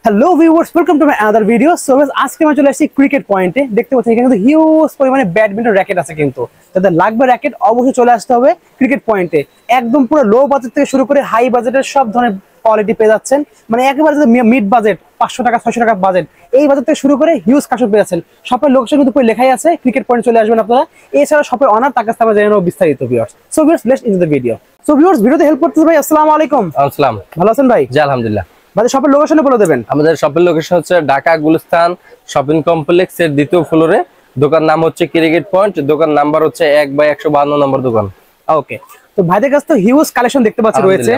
Hello viewers, welcome to my other video. So আজকে আমরা চলে আসছি ক্রিকেট পয়েন্টে। দেখতে পাচ্ছেন এখানে কিন্তু হিউজ পরিমাণে ব্যাডমিন্টন র্যাকেট আছে, কিন্তু যাদের লাগবে র্যাকেট অবশ্যই চলে আসতে হবে ক্রিকেট পয়েন্টে। একদম পুরো লো বাজেট থেকে শুরু করে হাই বাজেটের সব ধরনের কোয়ালিটি পেয়ে যাচ্ছেন। মানে একেবারে মিড বাজেট 500 টাকা 600 টাকা বাজেট, এই বাজেট থেকে শুরু করে হিউজ কাশন পেয়ে যাচ্ছেন। শপের লোকেশন কিন্তু পুরো লেখাই আছে, ক্রিকেট পয়েন্ট চলে আসবেন আপনারা। এছাড়া শপের অনার তার কাছে আমরা জেনে নেব বিস্তারিত। Viewers, so viewers, let's into the video. So viewers, ভিডিওতে হেল্প করতেছে ভাই। আসসালামু আলাইকুম। আসসালাম। ভালো আছেন ভাই? জি আলহামদুলিল্লাহ। ভাই শপের লোকেশনে বলে দেবেন। আমাদের শপের লোকেশন হচ্ছে ঢাকা গুলিস্তান শপিং কমপ্লেক্সের দ্বিতীয় ফ্লোরে। দোকান নাম হচ্ছে ক্রিকেট পয়েন্ট। দোকান নাম্বার হচ্ছে 1/152 নম্বর দোকান। ওকে, তো ভাইদের কাছে তো হিউজ কালেকশন দেখতে পাচ্ছি রয়েছে।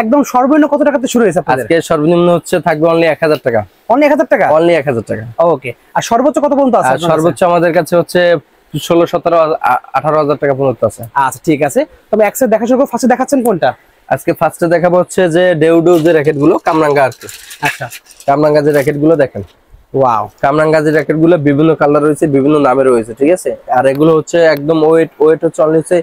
একদম সর্বনিম্ন কত টাকা থেকে শুরু হয়েছে আপনাদের? আজকে সর্বনিম্ন হচ্ছে থাকবে অনলি 1000 টাকা। অনলি 1000 টাকা? অনলি 1000 টাকা। ওকে, আর সর্বোচ্চ কত পর্যন্ত আছে? আর সর্বোচ্চ আমাদের কাছে হচ্ছে 16, 17, 18,000 টাকা পর্যন্ত আছে। আচ্ছা ঠিক আছে, তবে একসাথে দেখা শুরু করে ফার্স্টে দেখাচ্ছেন কোনটা? আজকে ফার্স্টে দেখাবো হচ্ছে যে ডেউডু যে র্যাকেট গুলো, কামরাঙ্গা আর কি। আচ্ছা, কামরাঙ্গা যে র্যাকেট গুলো দেখেন। ওয়াও, কামরাঙ্গা যে র্যাকেট গুলো বিভিন্ন কালার রয়েছে, বিভিন্ন নামে রয়েছে, ঠিক আছে। আর এগুলো হচ্ছে একদম ওয়েট হচ্ছে অনলি হচ্ছে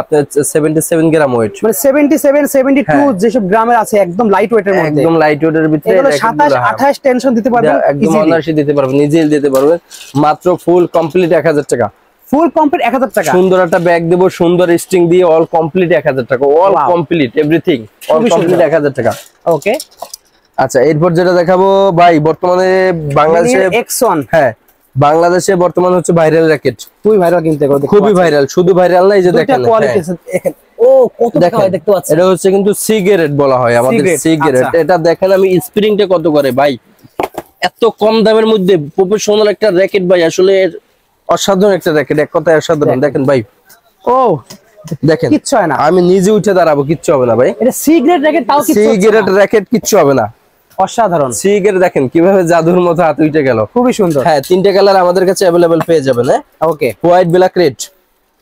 আপনার 77 গ্রাম ওয়েট। মানে 77 72 যেসব গ্রামের আছে, একদম লাইট ওয়েটের মধ্যে, একদম লাইট ওয়েটের ভিতরে। এগুলো 27 28 টেনশন দিতে পারবেন, একদম অনায়াসে দিতে পারবেন, নিজেই দিতে পারবেন। মাত্র ফুল কমপ্লিট 1000 টাকা। ফুল কমপ্লিট 1000 টাকা। সুন্দর একটা ব্যাগ দেব, সুন্দর স্ট্রিং দিয়ে, অল কমপ্লিট 1000 টাকা। All complete everything, all complete 1000 টাকা। ওকে, আচ্ছা এরপর যেটা দেখাবো ভাই, বর্তমানে বাংলাদেশে X1, হ্যাঁ বাংলাদেশে বর্তমানে হচ্ছে ভাইরাল র্যাকেট। খুবই ভাইরাল, কিনতে খুবই ভাইরাল। শুধু ভাইরাল না, এই যে দেখেন কোয়ালিটি দেখেন। ও কত টাকা হয় দেখতে পাচ্ছেন। এটা হচ্ছে কিন্তু সিগারেট বলা হয় আমাদের, সিগারেট। এটা দেখেন আমি স্প্রিংটা কত করে ভাই, এত কম দামের মধ্যে প্রফেশনাল একটা র্যাকেট ভাই। আসলে অসাধারণ একটা র্যাকেট, এক কথায় অসাধারণ। দেখেন ভাই, ও দেখেন কিচ্ছু হয় না, আমি নিজে উঠে দাঁড়াবো, কিচ্ছু হবে না ভাই। এটা সিগারেট র্যাকেট, তাও কিচ্ছু হচ্ছে না। সিগারেট র্যাকেট, কিচ্ছু হবে না। অসাধারণ সিগারেট দেখেন কিভাবে জাদুর মতো হাতে উঠে গেল, খুবই সুন্দর। হ্যাঁ, 3টে কালার আমাদের কাছে अवेलेबल পেয়ে যাবেন। হ্যাঁ, okay, white black red.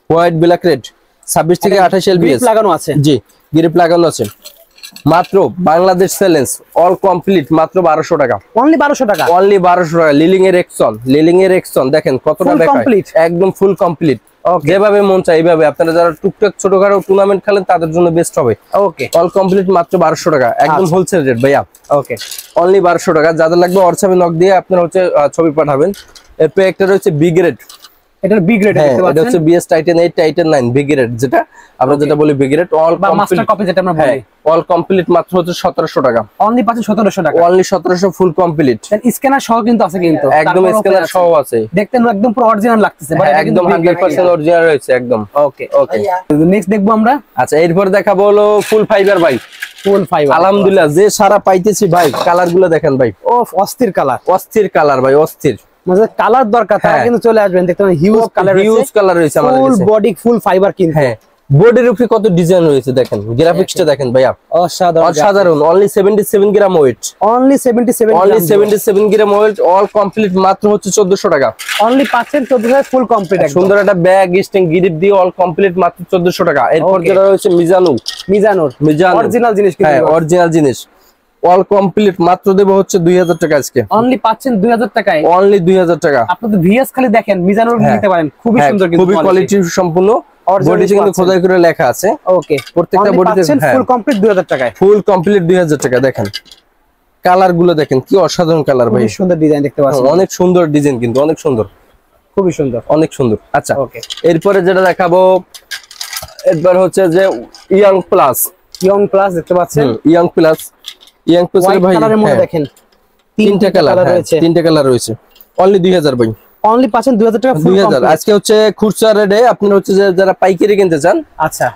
White black red 26 থেকে 28 এলবিএস লাগানো আছে। জি, গ্রিপ লাগানো আছে। মাত্র বাংলাদেশ চ্যালেঞ্জ, অল কমপ্লিট, মাত্র 1200 টাকা। অনলি 1200 টাকা। অনলি 1200 টাকা। লিলিং এর এক্সন দেখেন কতটা দেখায়, একদম ফুল কমপ্লিট। যেভাবে মন চাই এইভাবে। আপনারা যারা টুকটাক ছোটখাটো টুর্নামেন্ট খেলেন তাদের জন্য বেস্ট হবে। ওকে, অল কমপ্লিট মাত্র 1200 টাকা, একদম হোলসেল রেট ভাইয়া। ওকে, অনলি 1200 টাকা। যাদের লাগবে হোয়াটসঅ্যাপে নক দিয়ে আপনারা হচ্ছে ছবি পাঠাবেন। এরপর একটা রয়েছে বি গ্রেড। এটা বি গ্রেড দেখতে পাচ্ছেন, এটা হচ্ছে BS Titan 8 Titan 9 B grade, যেটা আমরা যেটা বলি B grade. All master copy যেটা আমরা বলি। অল কমপ্লিট মাত্র হচ্ছে 1700 টাকা। অনলি পাচ্ছেন 1700 টাকা। Only 1700 full complete. স্ক্যানার সহ কিন্তু আছে, কিন্তু একদম স্ক্যানার সহ আছে। দেখতে একদম পুরো অরিজিনাল লাগতেছে, বাট একদম 100% অরিজিনাল রয়েছে একদম। ওকে, ওকে, নেক্সট দেখবো আমরা। আচ্ছা এরপর দেখাবো হলো ফুল ফাইবার ভাই। ফুল ফাইবার, আলহামদুলিল্লাহ যে সারা পাইতেছি ভাই। কালার গুলো দেখেন ভাই, ও অস্থির কালার, অস্থির কালার ভাই, অস্থির। মানে কালার দরকার তারা কিন্তু চলে আসবেন। দেখতে পাচ্ছেন হিউজ কালার রয়েছে আমাদের কাছে, ফুল বডি ফুল ফাইবার কিন্তু। হ্যাঁ, বডির উপরে কত ডিজাইন রয়েছে দেখেন, গ্রাফিক্সটা দেখেন ভাইয়া, অসাধারণ। অনলি 77 গ্রাম ওয়েট। অনলি 77 গ্রাম ওয়েট। অল কমপ্লিট মাত্র হচ্ছে 1400 টাকা। অনলি পাচ্ছেন 1400 ফুল কমপ্লিট। সুন্দর একটা ব্যাগ স্টিং গিরিপ দিয়ে অল কমপ্লিট মাত্র 1400 টাকা। এরপর যেটা রয়েছে মিজানুর অরিজিনাল জিনিস, হ্যাঁ অরিজিনাল জিনিস। অল কমপ্লিট মাত্র দেব হচ্ছে 2000 টাকা আজকে। অনলি পাচ্ছেন 2000 টাকায়। অনলি 2000 টাকা। আপনাদের ভিএস খালি দেখেন, মিজানুর নিতে পারেন, খুবই সুন্দর কিন্তু, খুবই কোয়ালিটি সম্পূর্ণ। বডিতে কিন্তু খোদাই করে লেখা আছে। ওকে, প্রত্যেকটা বডিতে ফুল কমপ্লিট 2000 টাকায়। ফুল কমপ্লিট 2000 টাকা। দেখেন কালার গুলো দেখেন, কি অসাধারণ কালার ভাই, সুন্দর ডিজাইন দেখতে পাচ্ছেন, অনেক সুন্দর ডিজাইন কিন্তু, অনেক সুন্দর, খুবই সুন্দর, অনেক সুন্দর। আচ্ছা ওকে, এরপরে যেটা দেখাবো এরপর হচ্ছে যে ইয়াং প্লাস দেখতে পাচ্ছেন। ইয়াং প্লাস ভাই কালারের মধ্যে দেখেন 3টে কালার রয়েছে, 3টে কালার রয়েছে। অনলি 2000 ভাই। অনলি পাচ্ছেন 2000 টাকা ফুল 2000। আজকে হচ্ছে খুচরা রেটে আপনারা হচ্ছে যারা পাইকারি কিনতে চান, আচ্ছা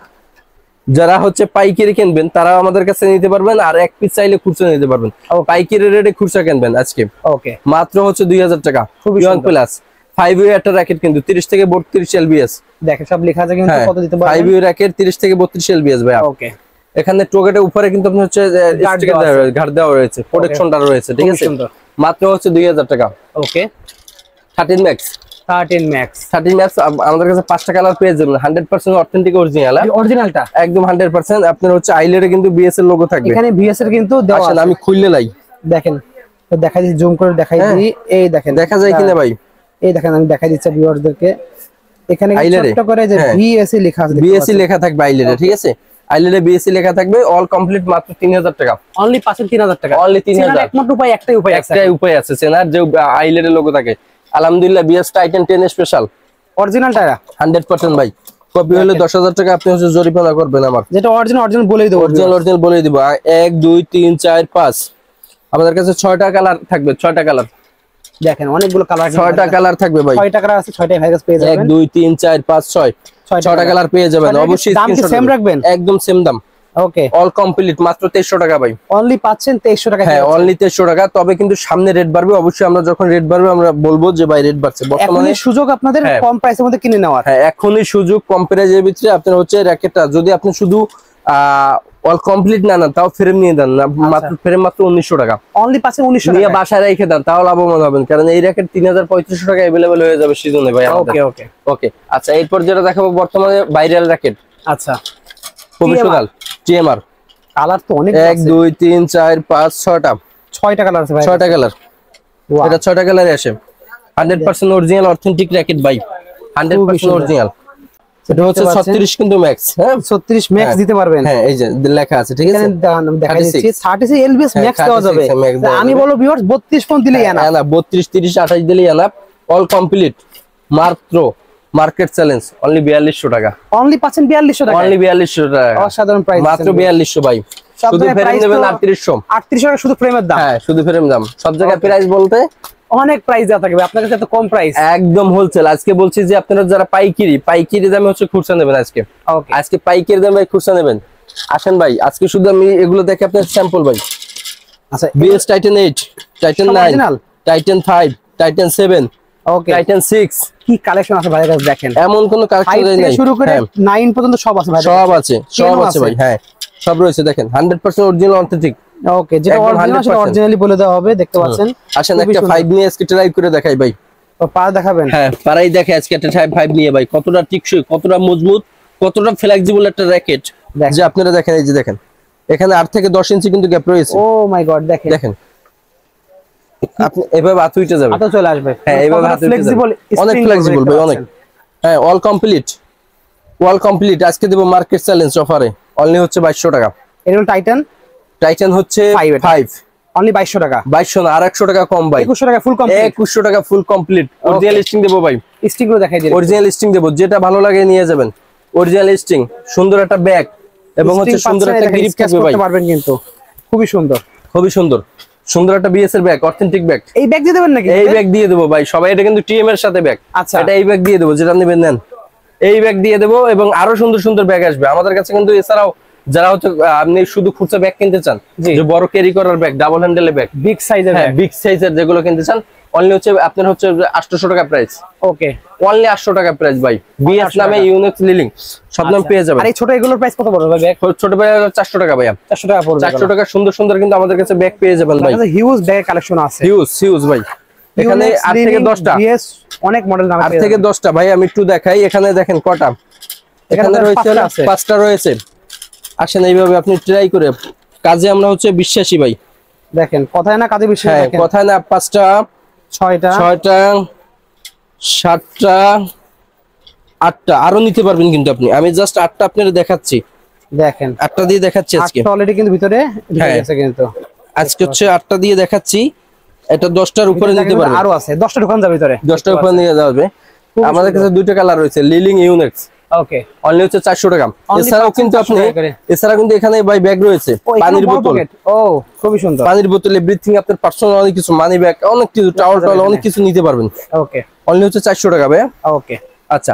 যারা হচ্ছে পাইকারি কিনবেন তারা আমাদের কাছে নিতে পারবেন। আর এক পিস চাইলে খুচরা নিতে পারবেন। পাইকারি রেটে খুচরা কিনবেন আজকে ওকে, মাত্র হচ্ছে 2000 টাকা। ইয়াং প্লাস 5 ওয়ে একটা র্যাকেট কিন্তু 30 থেকে 32 এলবিএস। দেখেন সব লেখা আছে কিন্তু, কত দিতে পারবেন। 5 ওয়ে র্যাকেট 30 থেকে 32 এলবিএস ভাই। ওকে, এখানে টোকেটের উপরে কিন্তু আপনি হচ্ছে গার্ড দেওয়া রয়েছে, প্রোটেকশনটা রয়েছে, ঠিক আছে। মাত্র হচ্ছে 2000 টাকা। ওকে, 13 ম্যাক্স আমাদের কাছে 5টা কালার পেয়ে যাবেন। 100% অথেন্টিক অরিজিনালটা একদম 100%। আপনার হচ্ছে আইলেটে কিন্তু বিএস এর লোগো থাকবে, এখানে বিএস এর কিন্তু দেওয়া আছে। আমি খুললে লাই দেখেন, তো দেখাই দিই, জুম করে দেখাই দিই। এই দেখেন দেখা যায় কিনা ভাই, এই দেখেন আমি দেখাই দিচ্ছি ভিউয়ারদেরকে। এখানে ছোট করে যে বিএসএ লেখা আছে, বিএসএ লেখা থাকবে আইলেটে, ঠিক আছে। আইল্যান্ডে বিএসসি লেখা থাকবে, অল কমপ্লিট মাত্র 3000 টাকা। অনলি পাচ্ছেন 3000 টাকা। অনলি 3000। একমাত্র উপায় একটাই উপায় আছে চেনার, যে আইল্যান্ডের লোগো থাকে। আলহামদুলিল্লাহ বিএস টাইটান 10 স্পেশাল অরিজিনাল টাকা 100% ভাই। কপি হলে 10000 টাকা আপনি হচ্ছে জরিমানা করবেন আমার। যেটা অরিজিনাল বলেই দেব, অরিজিনাল বলেই দিব। 1 2 3 4 5 আমাদের কাছে 6টা কালার থাকবে, 6টা কালার। দেখেন অনেকগুলো কালার, 6টা কালার থাকবে ভাই। 6টা কালার আছে, 6টাই ভাই কাছে পেয়ে যাবেন। 1 2 3 4 5 6 6টা কালার পেয়ে যাবেন। অবশ্যই দাম কি সেম রাখবেন? একদম সেম দাম। ওকে, অল কমপ্লিট মাত্র 2300 টাকা ভাই। অনলি পাচ্ছেন 2300 টাকা। হ্যাঁ অনলি 2300 টাকা। তবে কিন্তু সামনে রেট বাড়বে, অবশ্যই আমরা যখন রেট বাড়বে আমরা বলবো যে ভাই রেট বাড়ছে। বর্তমানে সুযোগ আপনাদের কম প্রাইসের মধ্যে কিনে নেওয়ার। হ্যাঁ এখনই সুযোগ কম প্রাইসের ভিতরে। আপনার হচ্ছে র‍্যাকেটটা যদি আপনি শুধু অল কমপ্লিট না তাও ফ্রেম নিয়ে দেন না, মাত্র ফ্রেম মাত্র 1900 টাকা। অনলি পাচ্ছেন 1900 নিয়ে টাকা। বাসায় রেখে দেন তাও লাভবান হবেন, কারণ এই র‍্যাকেট 3500 টাকা अवेलेबल হয়ে যাবে সিজনে ভাই আমাদের। ওকে ওকে ওকে আচ্ছা, এরপর যেটা দেখাবো বর্তমানে ভাইরাল র‍্যাকেট। আচ্ছা, প্রফেশনাল টিএমআর। কালার তো অনেক 1 2 3 4 5 6টা 6টা কালার আছে ভাই। 6টা কালার। এটা 6টা কালারে আসে। 100% অরিজিনাল অথেন্টিক র‍্যাকেট ভাই, 100% অরিজিনাল। এটা হচ্ছে 36 কিন্তু ম্যাক্স। হ্যাঁ 36 ম্যাক্স দিতে পারবেন। হ্যাঁ এই যে লেখা আছে, ঠিক আছে। দেখা যাচ্ছে 36 এলবিএস ম্যাক্স দেওয়া যাবে। আমি বলবো ভিউয়ার্স 32 ফোন দিলেই আনা। না 32 30 28 দিলেই আনা। অল কমপ্লিট মাত্র মার্কেট চ্যালেঞ্জ অনলি 4200 টাকা। অনলি পাচ্ছেন 4200 টাকা। অনলি 4200 টাকা। অসাধারণ প্রাইস মাত্র 4200 ভাই। শুধু ফ্রেম নেবেন 3800। 3800 টাকা শুধু ফ্রেমের দাম। হ্যাঁ শুধু ফ্রেম দাম। সব জায়গায় প্রাইস বলতে অনেক প্রাইস দেওয়া থাকবে, আপনার কাছে এত কম প্রাইস। একদম হোলসেল। আজকে বলছি যে আপনারা যারা পাইকারি দামে হচ্ছে খুচরা নেবেন আজকে। ওকে, আজকে পাইকারি দামে খুচরা নেবেন। আসেন ভাই, আজকে শুধু আমি এগুলো দেখে আপনার স্যাম্পল ভাই। আচ্ছা, BS Titan 8, Titan 9, Titan 5, Titan 7, ওকে, টাইটান 6। কি কালেকশন আছে ভাইয়ের কাছে দেখেন। এমন কোন কালেকশন নাই, শুরু করে 9 পর্যন্ত সব আছে ভাই। সব আছে ভাই। হ্যাঁ সব রয়েছে দেখেন, 100% অরিজিনাল অথেন্টিক। ওকে, যেটা অরিজিনাল সেটা অরিজিনালি বলে দেওয়া হবে, দেখতে পাচ্ছেন। আসেন একটা 5 নিয়ে আজকে ট্রাই করে দেখাই ভাই। তো পাড়া দেখাবেন? হ্যাঁ পাড়াই দেখে আজকে একটা 5 নিয়ে ভাই, কতটা টিকসই, কতটা মজবুত, কতটা ফ্লেক্সিবল একটা র‍্যাকেট। যে আপনারা দেখেন, এই যে দেখেন এখানে 8 থেকে 10 ইঞ্চি কিন্তু গ্যাপ রয়েছে। ও মাই গড, দেখেন দেখেন আপনি এভাবে হাত উঠে যাবে, হাত চলে আসবে। হ্যাঁ এভাবে হাত উঠে যাবে, অনেক ফ্লেক্সিবল ভাই অনেক। হ্যাঁ অল কমপ্লিট আজকে দেব মার্কেট চ্যালেঞ্জ অফারে অনলি হচ্ছে 2200 টাকা। এর টাইটান হচ্ছে 5 অনলি 2200 টাকা। 2200 না, আর 100 টাকা কম ভাই। 2100 টাকা ফুল কমপ্লিট। 2100 টাকা ফুল কমপ্লিট। অরিজিনাল স্টিং দেব ভাই, স্টিং গুলো দেখাই দিই। অরিজিনাল স্টিং দেব, যেটা ভালো লাগে নিয়ে যাবেন। অরিজিনাল স্টিং, সুন্দর একটা ব্যাগ এবং হচ্ছে সুন্দর একটা গ্রিপ থাকবে ভাই। পারবেন কিন্তু খুবই সুন্দর, খুবই সুন্দর, সুন্দর একটা বিএস এর ব্যাগ, অথেন্টিক ব্যাগ। এই ব্যাগ দিয়ে দেবেন নাকি? এই ব্যাগ দিয়ে দেব ভাই সবাই। এটা কিন্তু টিএম এর সাথে ব্যাগ। আচ্ছা, এটা এই ব্যাগ দিয়ে দেব, যেটা নেবেন নেন। এই ব্যাগ দিয়ে দেব এবং আরো সুন্দর সুন্দর ব্যাগ আসবে আমাদের কাছে কিন্তু। এছাড়াও যারা হচ্ছে আপনি শুধু খুচরা ব্যাগ কিনতে চান, যে বড় ক্যারি করার ব্যাগ, ডাবল হ্যান্ডেলের ব্যাগ, বিগ সাইজের, হ্যাঁ বিগ সাইজের যেগুলো কিনতে চান, অনলি হচ্ছে আপনার হচ্ছে 800 টাকা প্রাইস। ওকে, অনলি 800 টাকা প্রাইস ভাই। বিএস নামে ইউনিক্স লিলিং সব নাম পেয়ে যাবেন। আর এই ছোট এগুলোর প্রাইস কত পড়বে ভাই? ব্যাগ ছোট ব্যাগ 400 টাকা ভাই। 400 টাকা পড়বে। 400 টাকা সুন্দর সুন্দর কিন্তু আমাদের কাছে ব্যাগ পেয়ে যাবেন ভাই। হিউজ ব্যাগ কালেকশন আছে, হিউজ ভাই। এখানে 8 থেকে 10টা বিএস অনেক মডেল নামে 8 থেকে 10টা ভাই। আমি একটু দেখাই, এখানে দেখেন কটা, এখানে রয়েছে 5টা রয়েছে। আসেন এইভাবে আপনি ট্রাই করে, কাজে আমরা হচ্ছে বিশ্বাসী ভাই। দেখেন কথায় না কাজে বিশ্বাসী। হ্যাঁ কথায় না। 5টা 6টা 7টা 8টা আরো নিতে পারবেন কিন্তু আপনি। আমি জাস্ট 8টা আপনাদের দেখাচ্ছি। দেখেন 8টা দিয়ে দেখাচ্ছি আজকে। 8টা অলরেডি কিন্তু ভিতরে ঢুকে গেছে কিন্তু। আজকে হচ্ছে 8টা দিয়ে দেখাচ্ছি। এটা 10টার উপরে নিতে পারবেন। আরো আছে 10টা ঢোকান যাবে ভিতরে, 10টার উপরে নিয়ে যাবে। আমাদের কাছে দুইটা কালার রয়েছে, লিলিং ইউনিক্স। ওকে, অনলি হচ্ছে 400 টাকা। এছাড়াও কিন্তু এখানে ভাই ব্যাগ রয়েছে, পানির বোতল। ও খুবই সুন্দর, পানির বোতলে ব্রিথিং, আপনার পার্সোনাল অনেক কিছু, মানি ব্যাগ, অনেক কিছু, টাওয়াল অনেক কিছু নিতে পারবেন। ওকে, অনলি হচ্ছে 400 টাকা ভাই। ওকে আচ্ছা,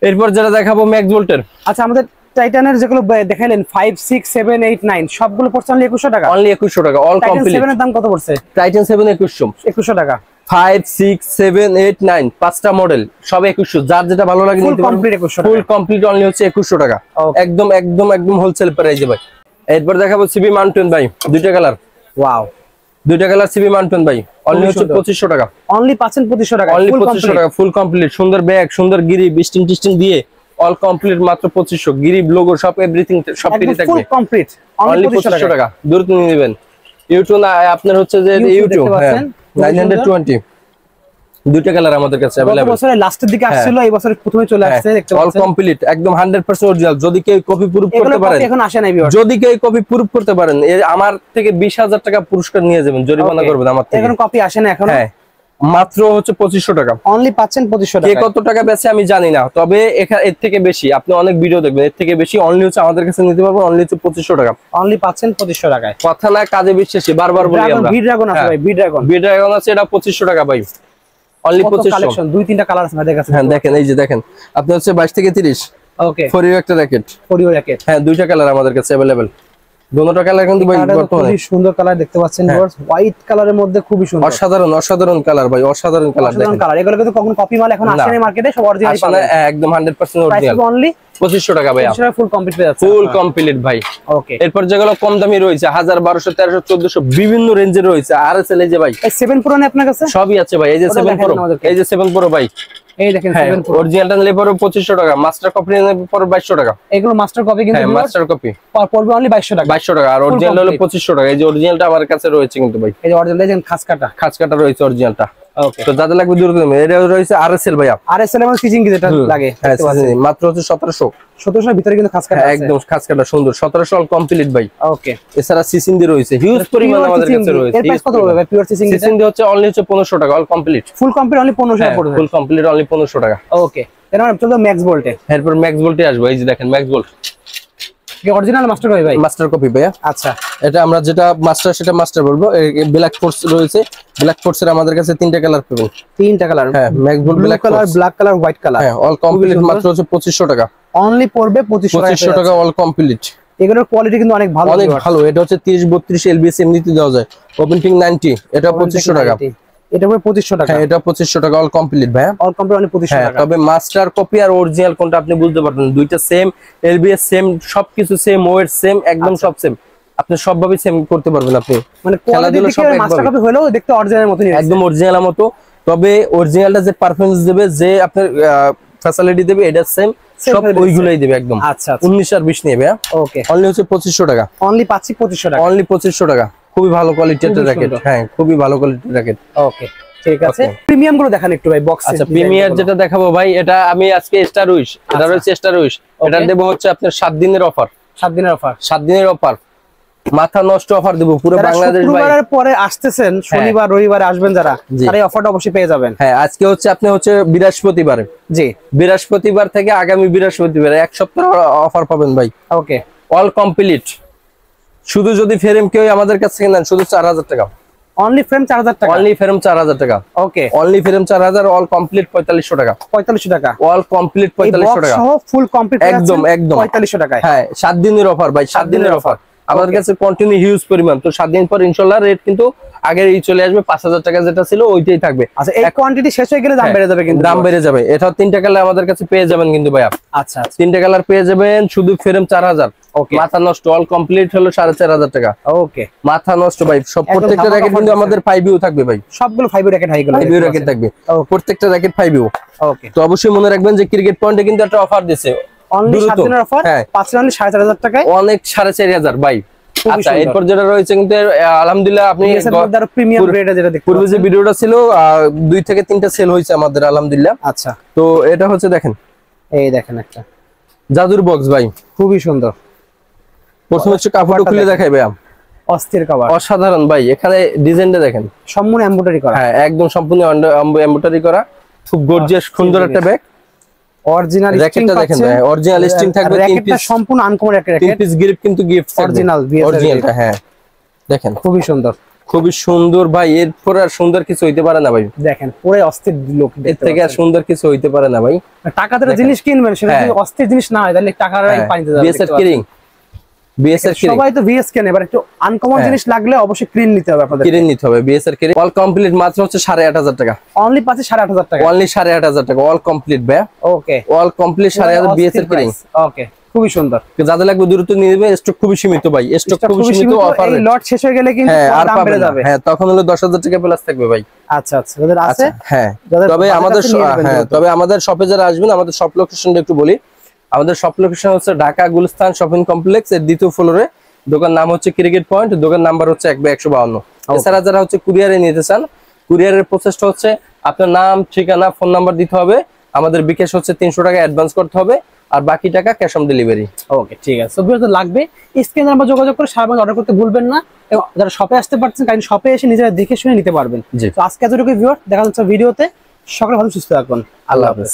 এরপর যেটা দেখাবো ম্যাক্স ভোল্টের। আচ্ছা, আমাদের টাইটানের যেগুলো দেখাইলেন 5 6 7 8 9 সবগুলো পড়ছে অনলি 2100 টাকা। অনলি 2100 টাকা অল কমপ্লিট। টাইটান 7 এর দাম কত পড়ছে? টাইটান 7 2100 টাকা। 5 6 7 8 9 5টা মডেল সব 2100, যার যেটা ভালো লাগে নিতে পারেন। ফুল কমপ্লিট অনলি হচ্ছে 2100 টাকা। একদম একদম একদম হোলসেল প্রাইসে ভাই। এরপর দেখাবো সিবি মাউন্টেন ভাই, দুইটা কালার। ওয়াও, দুইটা কালার সিবি মাউন্টেন ভাই, অনলি হচ্ছে 2500 টাকা। অনলি পাচ্ছেন 2500 টাকা, অনলি 2500 টাকা ফুল কমপ্লিট। সুন্দর ব্যাগ, সুন্দর গিরি, স্টিং দিয়ে অল কমপ্লিট মাত্র 2500। গিরিব লোগো সব এভরিথিং সব ফ্রি থাকবে, ফুল কমপ্লিট অনলি 2500 টাকা। দূরত্ব নিয়ে নেবেন। ইউটিউব না আপনার হচ্ছে যে ইউটিউব, হ্যাঁ 920 দুইটা কালার আমাদের কাছে গত अवेलेबल। বছরের লাস্টের দিকে আসছিল, এই বছরের প্রথমে চলে আসছে, দেখতে অল পাচ্ছেন কমপ্লিট একদম 100% অরিজিনাল। যদি কেউ কপি প্রুফ করতে পারেন, এখন আসে নাই ভিউয়ার, যদি কেউ কপি প্রুফ করতে পারেন, আমার থেকে 20,000 টাকা পুরস্কার নিয়ে যাবেন, জরিমানা করবেন আমার থেকে। এখন কপি আসে না এখন? হ্যাঁ, মাত্র হচ্ছে 2500 টাকা অনলি পাচ্ছেন 2500 কে টাকা। কত টাকা বেচে আমি জানি না, তবে এর থেকে বেশি আপনি অনেক ভিডিও দেখবেন, এর থেকে বেশি অনলি হচ্ছে আমাদের কাছে নিতে পারবেন, অনলি হচ্ছে 2500 টাকা। অনলি পাচ্ছেন 2500 টাকায়। কথা না কাজে বিশ্বাসী, বারবার বলি আমরা। বি ড্রাগন আছে ভাই, বি ড্রাগন, বি ড্রাগন আছে, এটা 2500 টাকা ভাই, অনলি 2500। কালেকশন দুই তিনটা কালার আছে আমাদের কাছে। হ্যাঁ দেখেন, এই যে দেখেন, আপনি হচ্ছে 22 থেকে 30 ওকে, ফর ইউ একটা র‍্যাকেট, ফোরিও র‍্যাকেট। হ্যাঁ দুইটা কালার আমাদের কাছে अवेलेबल, দুটোটা কালার কিন্তু ভাই বর্তমানে খুবই সুন্দর কালার দেখতে পাচ্ছেন ভিউয়ার্স, হোয়াইট কালারের মধ্যে খুবই সুন্দর, অসাধারণ অসাধারণ কালার ভাই, অসাধারণ কালার দেখেন। কালার এগুলো কিন্তু কখনো কপি মাল এখন আসে না মার্কেটে, সব অরিজিনাল আসলে একদম 100% অরিজিনাল। অনলি 2500 টাকা ভাই, ফুল কমপ্লিট পেয়ে যাচ্ছে, ফুল কমপ্লিট ভাই। ওকে, এরপর যেগুলো কম দামি রয়েছে 1000, 1200, 1300, 1400 বিভিন্ন রেঞ্জের রয়েছে। আর এস এল এই যে ভাই এই 7 প্রো নেই আপনার কাছে? সবই আছে ভাই, এই যে 7 প্রো, এই যে 7 প্রো ভাই, এই দেখেন 7 প্রো অরিজিনালটা নিলে পরে 2500 টাকা, মাস্টার কপি নিলে পরে 2200 টাকা। এগুলো মাস্টার কপি কিন্তু হ্যাঁ মাস্টার কপি পড়বে অনলি 2200 টাকা, 2200 টাকা, আর অরিজিনাল হলো 2500 টাকা। এই যে অরিজিনালটা আমার কাছে রয়েছে কিন্তু ভাই, এই যে অরিজিনাল দেখেন খাস কাটা রয়েছে অরিজিনালটা। ওকে, তো যাদের লাগবে দ্রুত নেবেন। এটা রয়েছে আরএসএল ভাইয়া, আরএসএল এবং স্টিচিং যেটা লাগে, হ্যাঁ মাত্র হচ্ছে 1700। 1700 এর ভিতরে কিন্তু খাস কাটা আছে, একদম খাস কাটা সুন্দর, 1700 অল কমপ্লিট ভাই। ওকে, এছাড়া সিসিন্দি রয়েছে হিউজ পরিমাণ আমাদের কাছে রয়েছে। এর প্রাইস কত হবে ভাই? পিওর সিসিং সিসিন্দি হচ্ছে অনলি হচ্ছে 1500 টাকা all complete, full complete only 1500 টাকা পড়বে, ফুল কমপ্লিট অনলি 1500 টাকা। ওকে, এর মানে চলো ম্যাক্স ভোল্টে, এরপর ম্যাক্স ভোল্টে আসবো, এই যে দেখেন ম্যাক্স ভোল্ট, কি অরিজিনাল মাস্টার কপি ভাই? মাস্টার কপি ভাইয়া। আচ্ছা, এটা আমরা যেটা মাস্টার সেটা মাস্টার বলবো। ব্ল্যাক ফোর্স রয়েছে, ব্ল্যাক ফোর্সের আমাদের কাছে 3টা কালার পাবেন, 3টা কালার, হ্যাঁ max volt black colour, black colour, white colour, হ্যাঁ অল কমপ্লিট মাত্র হচ্ছে 2500 টাকা, অনলি পড়বে 2500 টাকা অল কমপ্লিট। এগুলোর কোয়ালিটি কিন্তু অনেক ভালো, অনেক ভালো। এটা হচ্ছে 30 32 এলবিএস এমনিতে দেওয়া যায়, ওপেন পিং 90, এটা 2500 টাকা, এটা পড়বে 2500 টাকা, হ্যাঁ এটা 2500 টাকা অল কমপ্লিট ভাই, অল কমপ্লিট অনলি 2500 টাকা। তবে মাস্টার কপি আর অরিজিনাল কোনটা আপনি বুঝতে পারবেন, দুইটা সেম, এলবিএস সেম, সবকিছু সেম, ওয়েট সেম, একদম সব সেম, আপনি সবভাবে সেম করতে পারবেন। আপনি মানে খেলাধুলা সব মাস্টার কপি হলেও দেখতে অরিজিনালের মতই, একদম অরিজিনালের মতো, তবে অরিজিনালটা যে পারফরম্যান্স দেবে, যে আপনার ফ্যাসিলিটি দেবে, এটা সেম সব ওইগুলাই দেবে একদম। আচ্ছা, 19 আর 20 নেবে। ওকে, অনলি হচ্ছে 2500 টাকা, অনলি পাচ্ছি 2500 টাকা, অনলি 2500 টাকা। খুবই ভালো কোয়ালিটির একটা র‍্যাকেট, হ্যাঁ খুবই ভালো কোয়ালিটির র‍্যাকেট। ওকে ঠিক আছে, প্রিমিয়াম গুলো দেখান একটু ভাই বক্সে। আচ্ছা প্রিমিয়ার যেটা দেখাবো ভাই, এটা আমি আজকে স্টার উইশ, এটা রয়েছে স্টার উইশ, এটা দেব হচ্ছে আপনার 7 দিনের অফার, 7 দিনের অফার, 7 দিনের অফার, মাথা নষ্ট অফার দেব পুরো বাংলাদেশ ভাই। শুক্রবারের পরে আসতেছেন, শনিবার রবিবারে আসবেন যারা, তারা এই অফারটা অবশ্যই পেয়ে যাবেন। হ্যাঁ আজকে হচ্ছে আপনি হচ্ছে বৃহস্পতিবার, জি বৃহস্পতিবার থেকে আগামী বৃহস্পতিবার এক সপ্তাহ অফার পাবেন ভাই। ওকে, অল কমপ্লিট, শুধু যদি ফ্রেম কেউ আমাদের কাছ থেকে নেন শুধু 4000 টাকা, অনলি ফ্রেম 4000 টাকা, অনলি ফ্রেম 4000 টাকা, ওকে, অনলি ফ্রেম 4000, অল কমপ্লিট 4500 টাকা, 4500 টাকা, অল কমপ্লিট 4500 টাকা সহ ফুল কমপ্লিট একদম একদম 4500 টাকায়। হ্যাঁ 7 দিনের অফার ভাই, 7 দিনের অফার আমাদের কাছে কন্টিনিউ হিউজ পরিমাণ। তো 7 দিন পর ইনশাআল্লাহ রেট কিন্তু আগের এই চলে আসবে, 5000 টাকা যেটা ছিল ওইটাই থাকবে। আচ্ছা এই কোয়ান্টিটি শেষ হয়ে গেলে দাম বেড়ে যাবে, কিন্তু দাম বেড়ে যাবে। এটা 3টা কালার আমাদের কাছে পেয়ে যাবেন কিন্তু ভাই। আচ্ছা 3টা কালার পেয়ে যাবেন, শুধু ফ্রেম 4000, ওকে, মাথা নষ্ট, অল কমপ্লিট হলো 4500 টাকা, ওকে, মাথা নষ্ট ভাই। সব প্রত্যেকটা র‍্যাকেট কিন্তু আমাদের 5U থাকবে ভাই, সবগুলো 5 র‍্যাকেট হাইগুলো 5U র‍্যাকেট থাকবে, প্রত্যেকটা র‍্যাকেট 5U। ওকে, তো অবশ্যই মনে রাখবেন যে ক্রিকেট পয়েন্টে কিন্তু একটা অফার দিয়েছে, অনলি 7 দিনের অফার, হ্যাঁ 5 অনলি 4500 টাকায়, অনেক 4500 ভাই। আচ্ছা এরপর যেটা রয়েছে কিন্তু আলহামদুলিল্লাহ আপনি প্রিমিয়াম গ্রেড যেটা দেখতে পূর্বে যে ভিডিওটা ছিল 2 থেকে 3টা সেল হয়েছে আমাদের আলহামদুলিল্লাহ। আচ্ছা তো এটা হচ্ছে দেখেন, এই দেখেন একটা জাদুর বক্স ভাই, খুবই সুন্দর। প্রথম হচ্ছে কাপড়টা খুলে দেখাই ভাই, অস্থির কভার, অসাধারণ ভাই। এখানে ডিজাইনটা দেখেন, সম্পূর্ণ এমব্রয়ডারি করা, হ্যাঁ একদম সম্পূর্ণ এমব্রয়ডারি করা, খুব গর্জিয়াস সুন্দর একটা ব্যাগ। অরিজিনাল র‍্যাকেটটা দেখেন ভাই, অরিজিনাল স্টিং থাকবে, 3 পিস সম্পূর্ণ আনকমন একটা র‍্যাকেট, 3 পিস গ্রিপ কিন্তু গিফট অরিজিনাল অরিজিনালটা, হ্যাঁ দেখেন খুবই সুন্দর, খুবই সুন্দর ভাই। এরপর আর সুন্দর কিছু হইতে পারে না ভাই, দেখেন পুরো অস্থির লোক, এর থেকে আর সুন্দর কিছু হইতে পারে না ভাই। টাকাতে জিনিস কিনবেন, সেটা যদি অস্থির জিনিস না হয় তাহলে টাকাটাই পানিতে যাবে। বিএসআর কিরিং, বিএসআর কিরিং সবাই তো ভিএস কেনে, এবার একটু আনকমন জিনিস লাগলে অবশ্যই ক্রিন নিতে হবে আপনাদের, কিরিং নিতে হবে। বিএসআর কিরিং অল কমপ্লিট মাত্র হচ্ছে 8500 টাকা, অনলি পাচ্ছে 8500 টাকা, অনলি 8500 টাকা অল কমপ্লিট ভাই। ওকে, অল কমপ্লিট 8500 বিএসআর কিরিং, ওকে খুবই সুন্দর। যাদের লাগবে দ্রুত নিয়ে নেবে, স্টক খুবই সীমিত ভাই, স্টক খুবই সীমিত, অফার এই লট শেষ হয়ে গেলে কিন্তু দাম বেড়ে যাবে। হ্যাঁ তখন হলো 10000 টাকা প্লাস থাকবে ভাই। আচ্ছা আচ্ছা যাদের আছে, হ্যাঁ তবে আমাদের শপে যারা আসবেন, আমাদের শপ লোকেশনটা একটু বলি। আমাদের শপ লোকেশন হচ্ছে ঢাকা গুলিস্তান শপিং কমপ্লেক্স এর 2য় ফ্লোরে, দোকান নাম হচ্ছে ক্রিকেট পয়েন্ট, দোকান নাম্বার হচ্ছে 1/152। এছাড়া যারা হচ্ছে কুরিয়ারে নিতে চান, কুরিয়ারের প্রসেসটা হচ্ছে আপনার নাম, ঠিকানা, ফোন নাম্বার দিতে হবে। আমাদের বিকাশ হচ্ছে 300 টাকা অ্যাডভান্স করতে হবে, আর বাকি টাকা ক্যাশ অন ডেলিভারি। ওকে, ঠিক আছে। সো ভিউয়ার্স, লাগবে স্ক্রিনে নাম্বার যোগাযোগ করে সারা বাংলা অর্ডার করতে ভুলবেন না, এবং যারা শপে আসতে পারছেন কাইন্ডলি শপে এসে নিজেরা দেখে শুনে নিতে পারবেন। জি। তো আজকে এতটুকু ভিউয়ার্স, দেখা যাচ্ছে ভিডিওতে। সকলে ভালো সুস্থ থাকুন। আল্লাহ হাফেজ।